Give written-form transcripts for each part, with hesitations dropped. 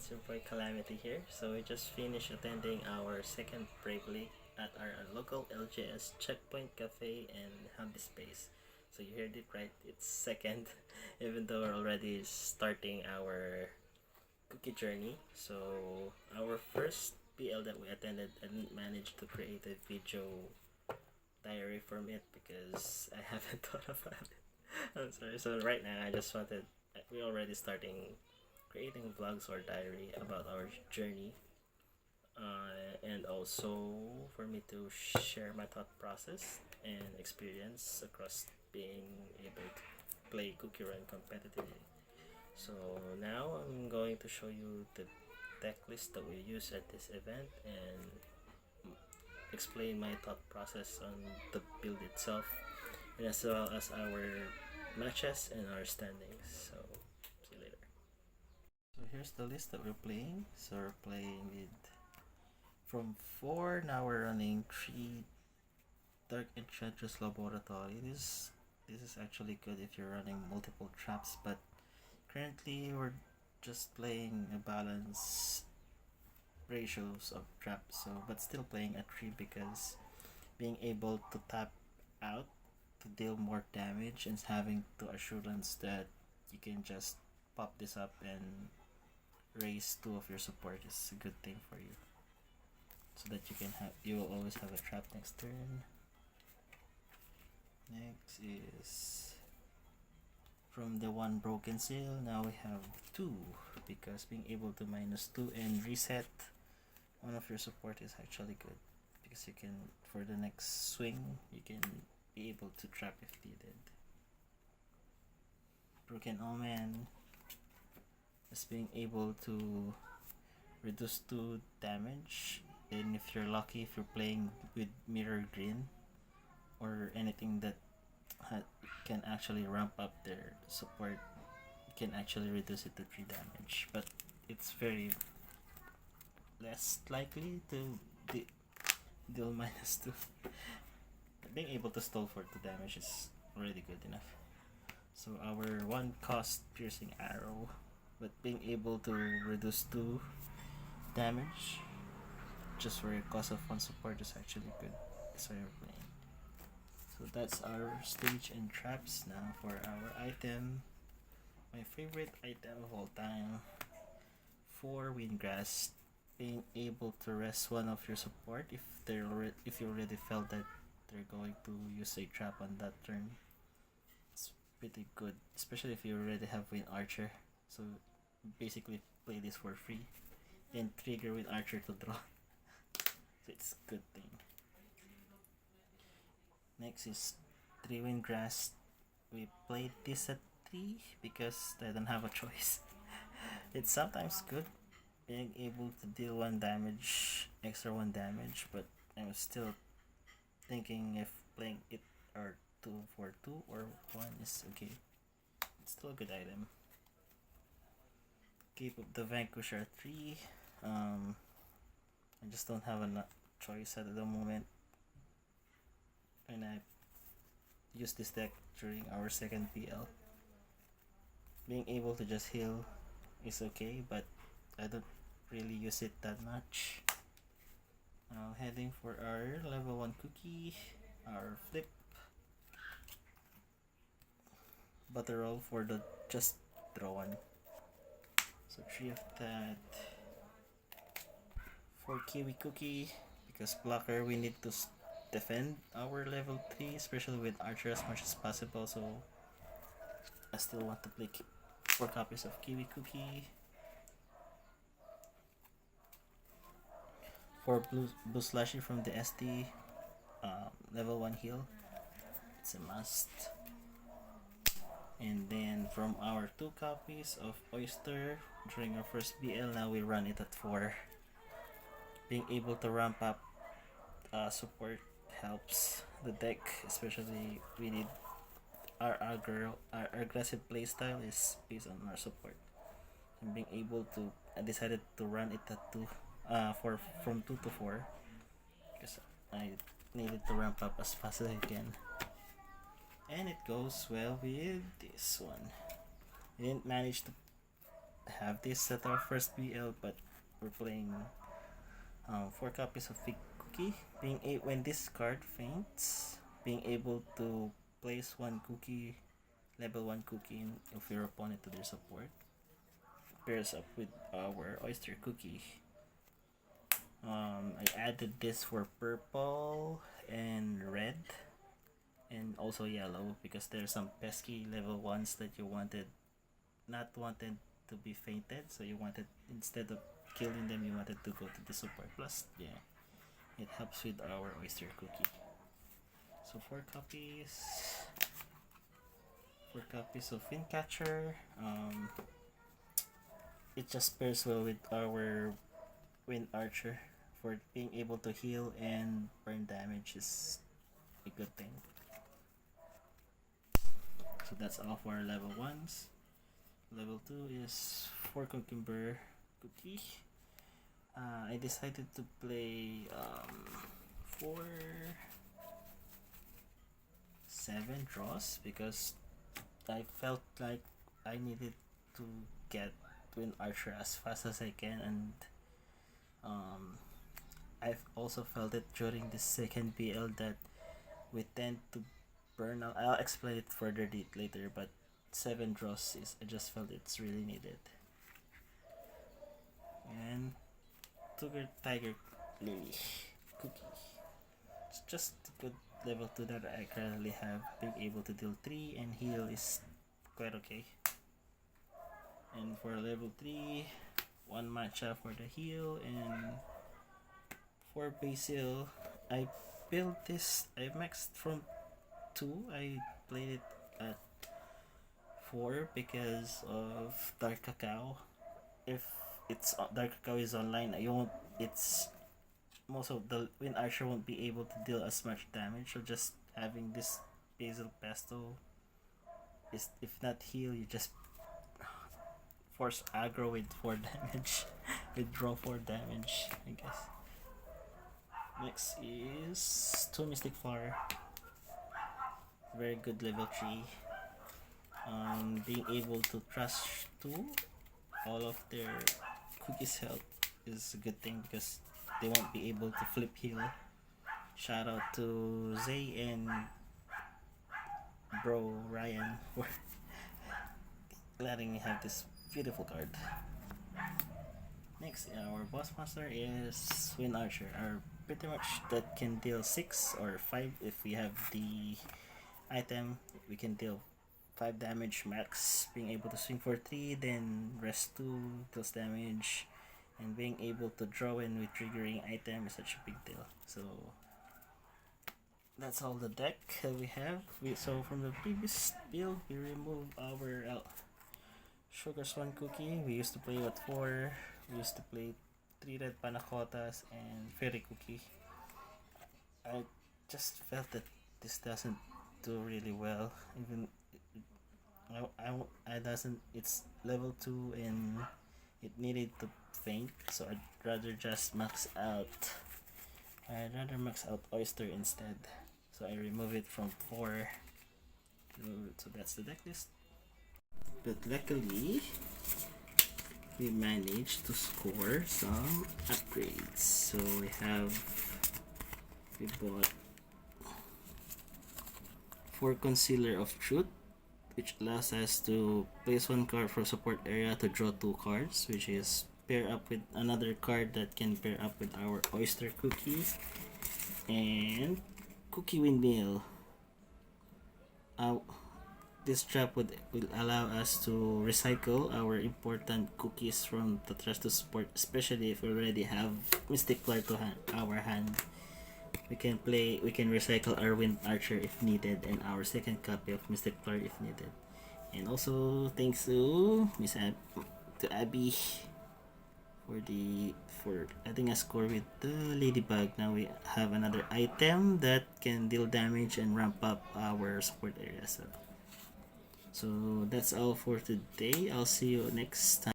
it's your boy Calamity here. So we just finished attending our second Brave League at our local LJS Checkpoint Cafe and Hobby Space. So you heard it right, it's second, even though we're already starting our cookie journey. So our first PL that we attended, I didn't manage to create a video diary from it because I haven't thought about it. I'm sorry. So right now I just wanted, we're already starting creating vlogs or diary about our journey, and also for me to share my thought process and experience across being able to play cookie run competitively. So now I'm going to show you the deck list that we use at this event and explain my thought process on the build itself, and as well as our matches and our standings. So see you later. So here's the list that we're playing. So we're playing with from 4, now we're running 3 Dark Enchantress Laboratory. This is actually good if you're running multiple traps, but currently we're just playing a balance ratios of traps, so but still playing a 3 because being able to tap out to deal more damage and having the assurance that you can just pop this up and raise 2 of your support is a good thing for you, so that you will always have a trap next turn. Next is from the 1 broken seal, now we have 2 because being able to -2 and reset 1 of your support is actually good because you can, for the next swing, you can be able to trap if needed. Broken Omen is being able to reduce 2 damage, and if you're lucky, if you're playing with Mirror Green or anything that can actually ramp up their support, you can actually reduce it to 3 damage, but it's very less likely to deal -2. Being able to stall for 2 damage is already good enough. So our 1 cost piercing arrow, but being able to reduce 2 damage just for a cost of 1 support is actually good. That's why we're playing. So that's our stage and traps. Now for our item, my favorite item of all time, 4 Windgrass. Being able to rest 1 of your support if you already felt that they're going to use a trap on that turn. It's pretty good, especially if you already have Wind Archer. So basically play this for free and trigger Wind Archer to draw. So it's a good thing. Next is 3 Windgrass. We played this at 3 because I don't have a choice. It's sometimes good being able to deal 1 damage, extra 1 damage, but I'm still thinking if playing it or 2 for 2 or 1 is okay. It's still a good item. Keep up the Vanquisher 3. I just don't have a choice at the moment, and I used this deck during our second PL. Being able to just heal is okay, but I don't really use it that much. Now heading for our level 1 cookie, our flip butter roll for the just draw 1. So 3 of that. For kiwi cookie, because blocker we need to defend our level 3, especially with archer, as much as possible, so I still want to play 4 copies of kiwi cookie. For blue slushy from the SD, level 1 heal, it's a must. And then from our 2 copies of oyster during our first BL, now we run it at 4. Being able to ramp up support helps the deck, especially we need our aggressive playstyle is based on our support. And being able to, I decided to run it at 2, from 2 to 4 because I needed to ramp up as fast as I can, and it goes well with this one. I didn't manage to have this at our first BL, but we're playing 4 copies of Big Cookie. When this card faints, being able to place one cookie, level 1 cookie of your opponent to their support, pairs up with our oyster cookie. I added this for purple and red, and also yellow, because there's some pesky level 1s that you not wanted to be fainted, so you wanted, instead of killing them, you wanted to go to the support. Plus, yeah, it helps with our oyster cookie. So 4 copies of Windcatcher. It just pairs well with our Wind Archer. For being able to heal and burn damage is a good thing. So that's all for our level 1s. Level 2 is 4 Cucumber Cookie. I decided to play 7 draws because I felt like I needed to get Wind Archer as fast as I can, and I've also felt it during the second BL that we tend to burn out. I'll explain it further later, but 7 draws is, I just felt it's really needed. And Tiger Lily Cookie. It's just a good level 2 that I currently have. Being able to deal 3 and heal is quite okay. And for level 3, 1 matcha for the heal, and for Basil, I built this. I maxed from 2. I played it at 4 because of Dark Cacao. If it's Dark Cacao is online, you won't. It's most of the Wind Archer won't be able to deal as much damage. So just having this Basil Pesto is, if not heal, you just force aggro with 4 damage, withdraw 4 damage, I guess. Next is 2 Mystic Flower. Very good level 3. Being able to trust 2 all of their cookies health is a good thing because they won't be able to flip heal. Shout out to Zay and bro Ryan for letting me have this beautiful card. Next, our boss monster is Wind Archer. Pretty much that can deal 6 or 5 if we have the item. We can deal 5 damage max. Being able to swing for 3, then rest 2 deals damage, and being able to draw in with triggering item is such a big deal. So that's all the deck that we have. So from the previous build, we removed our Sugar Swan Cookie. We used to play with 4. We used to play 3 red panacotas and Fairy Cookie. I just felt that this doesn't do really well. Even I doesn't. It's level 2 and it needed to faint, so I'd rather just max out. I'd rather max out Oyster instead. So I remove it from 4. So that's the deck list. But luckily, we managed to score some upgrades. So we bought 4 Concealer of Truth, which allows us to place 1 card for support area to draw 2 cards, which is pair up with another card that can pair up with our Oyster Cookie, and Cookie Windmill. This trap will allow us to recycle our important cookies from the trash to support, especially if we already have Mystic Flower to our hand. We can recycle our Wind Archer if needed, and our second copy of Mystic Flower if needed. And also thanks to Abby for adding a score with the Ladybug. Now we have another item that can deal damage and ramp up our support area. So that's all for today. I'll see you next time.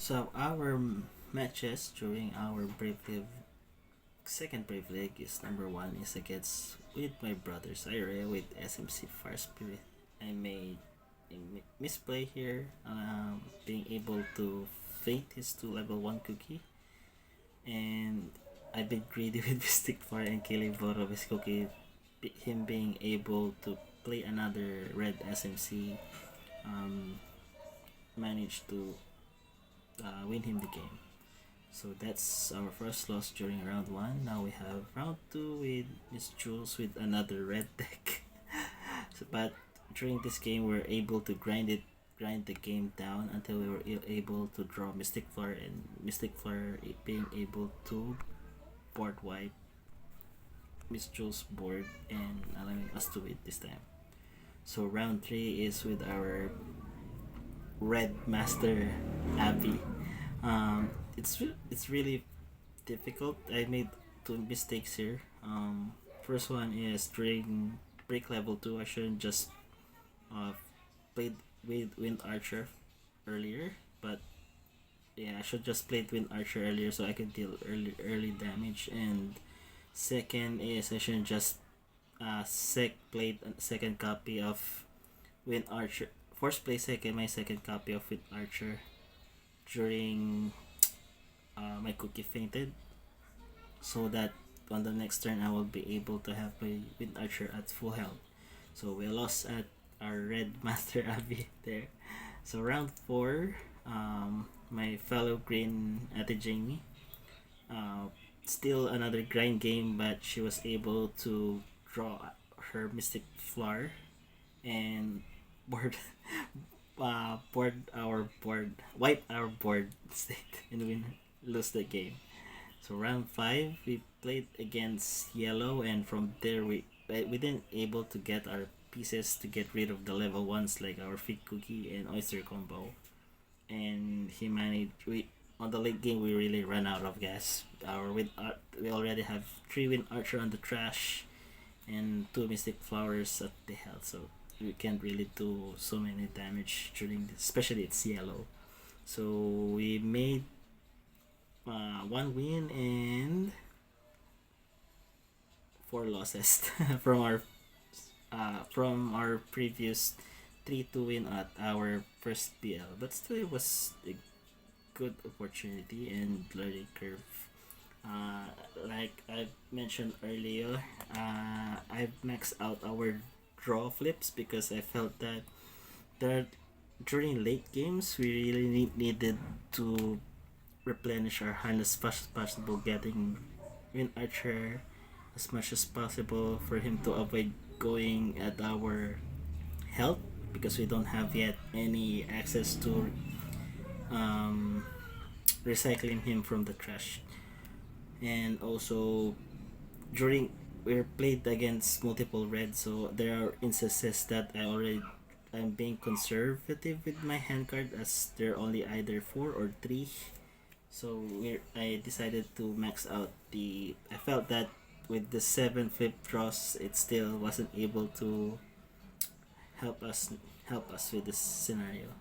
So our matches during our second Brave League is number one is against with my brothers Ira with SMC Fire Spirit. I made a misplay here, being able to feint his two level 1 cookie, and I've been greedy with Mystic Fire and killing both of his cookie. Him being able to play another red SMC, managed to win him the game. So that's our first loss during round 1. Now we have round 2 with Miss Jules with another red deck. But during this game we were able to grind the game down until we were able to draw Mystic Flare, and Mystic Flare being able to board wipe Miss Jules' board and allowing us to win this time. So round 3 is with our Red Master Abby. It's really difficult. I made two mistakes here. First one is during break level 2. I shouldn't just played with Wind Archer earlier, but yeah, I should just played Wind Archer earlier so I could deal early damage. And second is I shouldn't just played a second copy of Wind Archer. First play second my second copy of Wind Archer during my cookie fainted, so that on the next turn I will be able to have my Wind Archer at full health. So we lost at our Red Master Abby there. So round 4, my fellow green Ate Jamie, still another grind game, but she was able to draw her Mystic Flower and board wipe our board state and lose the game. So round 5 we played against yellow, and from there we didn't able to get our pieces to get rid of the level 1s like our Fig Cookie and Oyster combo, and he managed. On the late game we really ran out of gas. We already have 3 Wind Archer on the trash and 2 Mystic Flowers at the health, so we can't really do so many damage during this, especially it's yellow. So we made 1 win and 4 losses from our previous 3-2 win at our first BL, but still it was a good opportunity and learning curve. Like I mentioned earlier, I've maxed out our draw flips because I felt that during late games we really needed to replenish our hand as fast as possible, getting Wind Archer as much as possible for him to avoid going at our health, because we don't have yet any access to recycling him from the trash. And also during we're played against multiple reds, so there are instances that I'm being conservative with my hand card, as they're only either 4 or 3. So I decided to max out I felt that with the 7 flip draws it still wasn't able to help us with this scenario.